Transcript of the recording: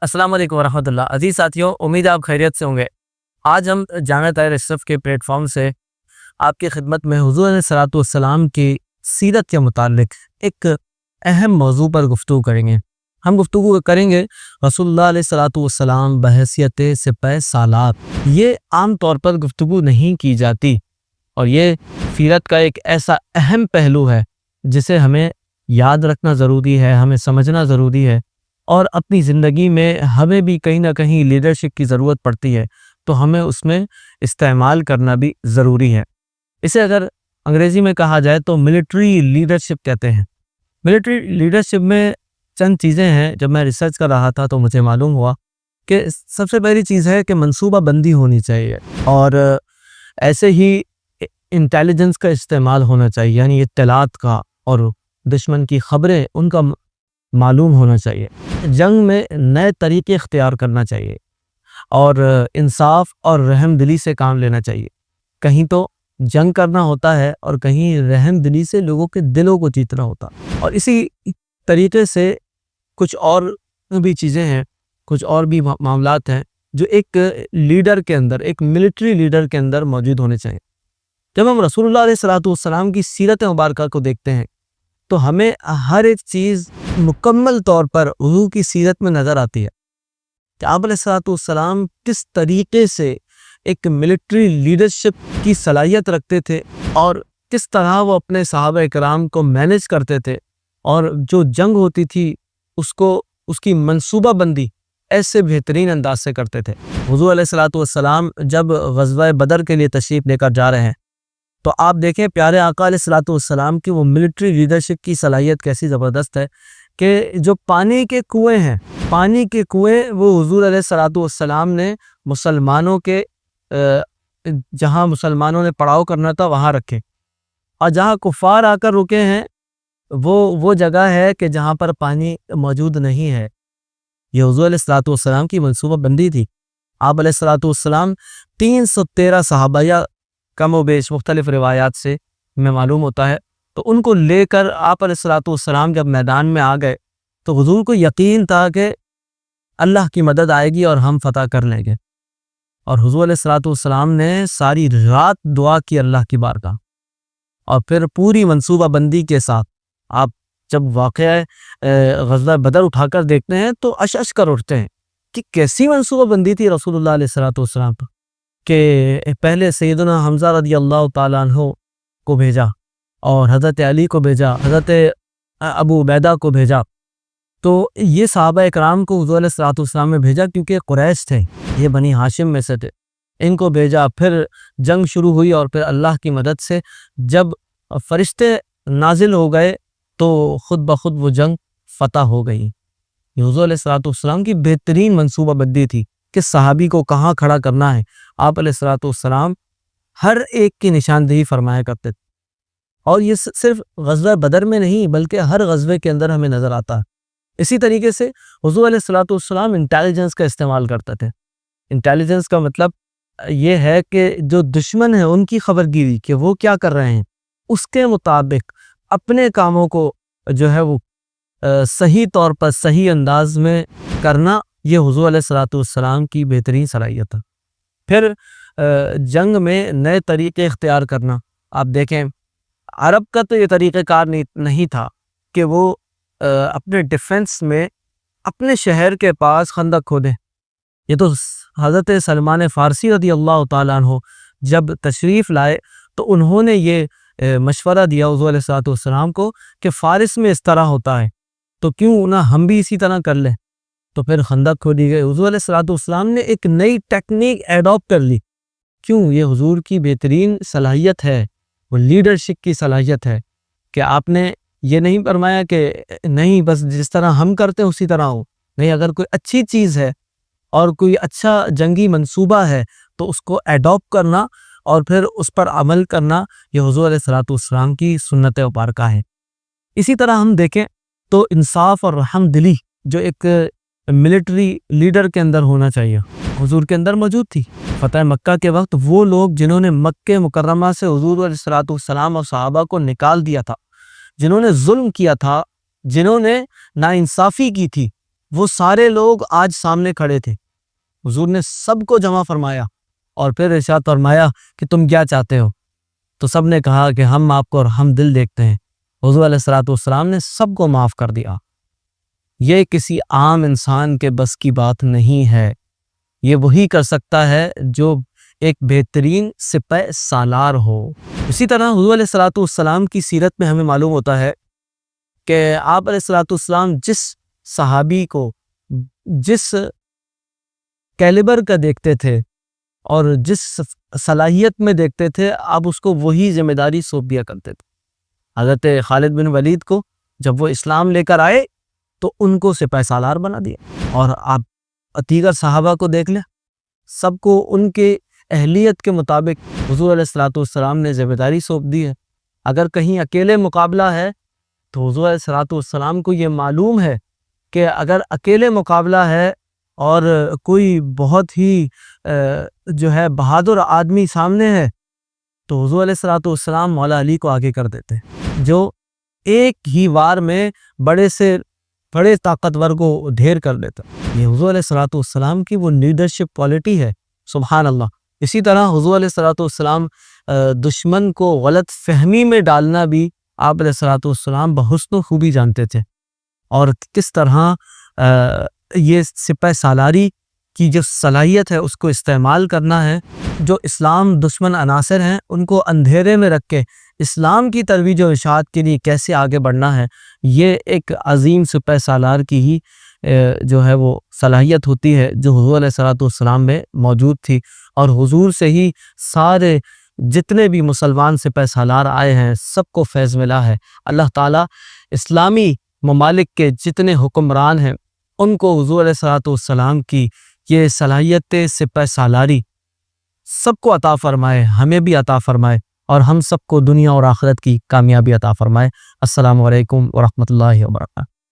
अस्सलाम वालेकुम वरहमतुल्लाह। अजीज साथियों, उम्मीद है आप खैरियत से होंगे। आज हम जामिया ताहिर अशरफ के प्लेटफॉर्म से आपकी खिदमत में हुज़ूर अलैहिस्सलातु वस्सलाम की सीरत के मुतालिक एक अहम मौजू पर गुफ्तगू करेंगे। हम गुफ्तगू करेंगे रसूलुल्लाह अलैहिस्सलातु वस्सलाम बहैसियत सिपह सालात। ये आम तौर पर गुफ्तगू नहीं की जाती और ये सीरत का एक ऐसा अहम पहलू है जिसे हमें याद रखना ज़रूरी है, हमें समझना ज़रूरी है। और अपनी ज़िंदगी में हमें भी कहीं ना कहीं लीडरशिप की ज़रूरत पड़ती है, तो हमें उसमें इस्तेमाल करना भी ज़रूरी है। इसे अगर अंग्रेज़ी में कहा जाए तो मिलिट्री लीडरशिप कहते हैं। मिलिट्री लीडरशिप में चंद चीज़ें हैं, जब मैं रिसर्च कर रहा था तो मुझे मालूम हुआ कि सबसे पहली चीज़ है कि मनसूबा बंदी होनी चाहिए और ऐसे ही इंटेलिजेंस का इस्तेमाल होना चाहिए, यानी इत्तलात का, और दुश्मन की ख़बरें उनका मालूम होना चाहिए। जंग में नए तरीके इख्तियार करना चाहिए और इंसाफ और रहम दिली से काम लेना चाहिए। कहीं तो जंग करना होता है और कहीं रहम दिली से लोगों के दिलों को जीतना होता है। और इसी तरीके से कुछ और भी चीज़ें हैं, कुछ और भी मामलात हैं जो एक लीडर के अंदर, एक मिलिट्री लीडर के अंदर मौजूद होने चाहिए। जब हम रसूलुल्लाह अलैहिस्सलातु वस्सलाम की सीरत मुबारका को देखते हैं तो हमें हर एक चीज़ मुकम्मल तौर पर हुज़ूर की सीरत में नज़र आती है कि आप अलैहिस्सलातु वस्सलाम किस तरीके से एक मिलिट्री लीडरशिप की सलाहियत रखते थे और किस तरह वो अपने सहाबा इकराम को मैनेज करते थे, और जो जंग होती थी उसको, उसकी मंसूबा बंदी ऐसे बेहतरीन अंदाज से करते थे। हुज़ूर अलैहिस्सलातु वस्सलाम जब ग़ज़वा बदर के लिए तशरीफ़ लेकर जा रहे हैं तो आप देखें प्यारे आका अलैहिस्सलातु वस्सलाम की वो मिलिट्री लीडरशिप की सलाहियत कैसी ज़बरदस्त है कि जो पानी के कुएँ हैं, पानी के कुएँ वो हुज़ूर अलैहिस्सलातु वस्सलाम ने मुसलमानों के जहाँ मुसलमानों ने पड़ाव करना था वहाँ रखे, और जहाँ कुफ़ार आकर रुके हैं वो जगह है कि जहाँ पर पानी मौजूद नहीं है। ये हुज़ूर अलैहिस्सलातु वस्सलाम की मनसूबा बंदी थी। आप अलैहिस्सलातु वस्सलाम 313 सहाबाया कम व बेश मुख्तलिफ रिवायात से हमें मालूम होता है, तो उनको लेकर आप अलैहिस्सलातु वस्सलाम जब मैदान में आ गए तो हुज़ूर को यकीन था कि अल्लाह की मदद आएगी और हम फतह कर लेंगे। और हुज़ूर अलैहिस्सलातु वस्सलाम ने सारी रात दुआ की अल्लाह की बारगाह, और फिर पूरी मनसूबा बंदी के साथ आप जब वाक़या ग़ज़वा बदर उठाकर देखते हैं तो अश कर उठते हैं कि कैसी मनसूबा बंदी थी रसूलुल्लाह अलैहिस्सलातु वस्सलाम पर, कि पहले सैयदना हम्ज़ा रज़ियल्लाहु ताला अन्हु को भेजा और हज़रत अली को भेजा, हज़रत अबू उबैदा को भेजा। तो ये सहाबा इकराम को हुज़ूर अलैहिस्सलातु वस्सलाम में भेजा क्योंकि कुरैश थे, ये बनी हाशिम में से थे, इनको भेजा। फिर जंग शुरू हुई और फिर अल्लाह की मदद से जब फरिश्ते नाजिल हो गए तो ख़ुद ब खुद वो जंग फ़तह हो गई। ये हुज़ूर अलैहिस्सलातु वस्सलाम की बेहतरीन मनसूबा बंदी थी कि सहाबी को कहाँ खड़ा करना है। आप अलैहिस्सलातु वस्सलाम हर एक की निशानदेही फरमाया करते थे, और ये सिर्फ ग़ज़वा बदर में नहीं बल्कि हर ग़ज़वे के अंदर हमें नज़र आता है। इसी तरीके से हुज़ूर अलैहिस्सलातु वस्सलाम इंटेलिजेंस का इस्तेमाल करते थे। इंटेलिजेंस का मतलब ये है कि जो दुश्मन है उनकी खबरगिरी कि वो क्या कर रहे हैं, उसके मुताबिक अपने कामों को जो है वो सही तौर पर सही अंदाज में करना, ये हुज़ूर अलैहिस्सलातु वस्सलाम की बेहतरीन सलाहियत है। फिर जंग में नए तरीके इख्तियार करना। आप देखें अरब का तो ये तरीक़ेकार नहीं था कि वो अपने डिफेंस में अपने शहर के पास खंदक खोदें। ये तो हज़रत सलमान फ़ारसी रज़ियल्लाहु ताला अन्हु जब तशरीफ़ लाए तो उन्होंने ये मशवरा दिया हुज़ूर अलैहिस्सलातु वस्सलाम को कि फ़ारिस में इस तरह होता है तो क्यों ना हम भी इसी तरह कर लें। तो फिर खंदक खोदी गई। हुज़ूर अलैहिस्सलातु वस्सलाम ने एक नई टेक्निक एडॉप्ट कर ली। क्यों? ये हुज़ूर की बेहतरीन सलाहियत है, वो लीडरशिप की सलाहियत है कि आपने ये नहीं फरमाया कि नहीं बस जिस तरह हम करते हैं उसी तरह हो। नहीं, अगर कोई अच्छी चीज़ है और कोई अच्छा जंगी मंसूबा है तो उसको एडॉप्ट करना और फिर उस पर अमल करना, ये हुज़ूर अलैहिस्सलातु वस्सलाम की सुन्नत मुबारका है। इसी तरह हम देखें तो इंसाफ और रहम दिली जो एक मिलिट्री लीडर के अंदर होना चाहिए, हुज़ूर के अंदर मौजूद थी। फ़तह मक्का के वक्त वो लोग जिन्होंने मक्के मुकर्रमा से हुज़ूर अलैहिस्सलातु वस्सलाम और सहाबा को निकाल दिया था, जिन्होंने जुल्म किया था, जिन्होंने नाइंसाफ़ी की थी, وہ سارے لوگ آج سامنے کھڑے تھے. حضور نے سب کو جمع فرمایا اور پھر ارشاد فرمایا کہ تم کیا چاہتے ہو؟ تو سب نے کہا کہ ہم آپ کو اور ہم دل دیکھتے ہیں. حضور علیہ الصلوۃ والسلام نے سب کو معاف کر دیا. یہ کسی عام انسان کے بس کی بات نہیں ہے. یہ وہی کر سکتا ہے جو ایک بہترین سپہ سالار ہو. اسی طرح حضور علیہ الصلوۃ والسلام کی سیرت میں ہمیں معلوم ہوتا ہے کہ آپ علیہ الصلوۃ والسلام جس صحابی کو جس کیلیبر کا دیکھتے تھے اور جس صلاحیت میں دیکھتے تھے، آپ اس کو وہی ذمہ داری سونپ دیا کرتے تھے. حضرت خالد بن ولید کو جب وہ اسلام لے کر آئے تو ان کو سپہ سالار بنا دیا. اور آپ دیگر صحابہ کو دیکھ لیں، سب کو ان کے اہلیت کے مطابق حضور علیہ الصلوۃ والسلام نے ذمہ داری سونپ دی ہے. اگر کہیں اکیلے مقابلہ ہے تو حضور علیہ الصلوۃ والسلام کو یہ معلوم ہے کہ اگر اکیلے مقابلہ ہے اور کوئی بہت ہی جو ہے بہادر آدمی سامنے ہے تو حضور علیہ الصلوۃ والسلام مولا علی کو آگے کر دیتے ہیں، جو ایک ہی وار میں بڑے سے بڑے طاقتور کو ڈھیر کر دیتا. یہ حضور علیہ الصلوۃ والسلام کی وہ لیڈرشپ کوالٹی ہے. سبحان اللہ. اسی طرح حضور علیہ الصلوۃ والسلام دشمن کو غلط فہمی میں ڈالنا بھی آپ علیہ الصلوۃ والسلام بحسن و خوبی جانتے تھے، اور کس طرح یہ سپہ سالاری کی جو صلاحیت ہے اس کو استعمال کرنا ہے. جو اسلام دشمن عناصر ہیں ان کو اندھیرے میں رکھ کے اسلام کی ترویج و اشاعت کے لیے کیسے آگے بڑھنا ہے، یہ ایک عظیم سپہ سالار کی ہی جو ہے وہ صلاحیت ہوتی ہے جو حضور علیہ الصلوۃ والسلام میں موجود تھی. اور حضور سے ہی سارے جتنے بھی مسلمان سپہ سالار آئے ہیں سب کو فیض ملا ہے. اللہ تعالیٰ اسلامی ممالک کے جتنے حکمران ہیں ان کو حضور علیہ الصلوۃ والسلام کی یہ صلاحیت سپہ سالاری سب کو عطا فرمائے، ہمیں بھی عطا فرمائے، اور ہم سب کو دنیا اور آخرت کی کامیابی عطا فرمائے. السلام علیکم ورحمۃ اللہ وبرکاتہ.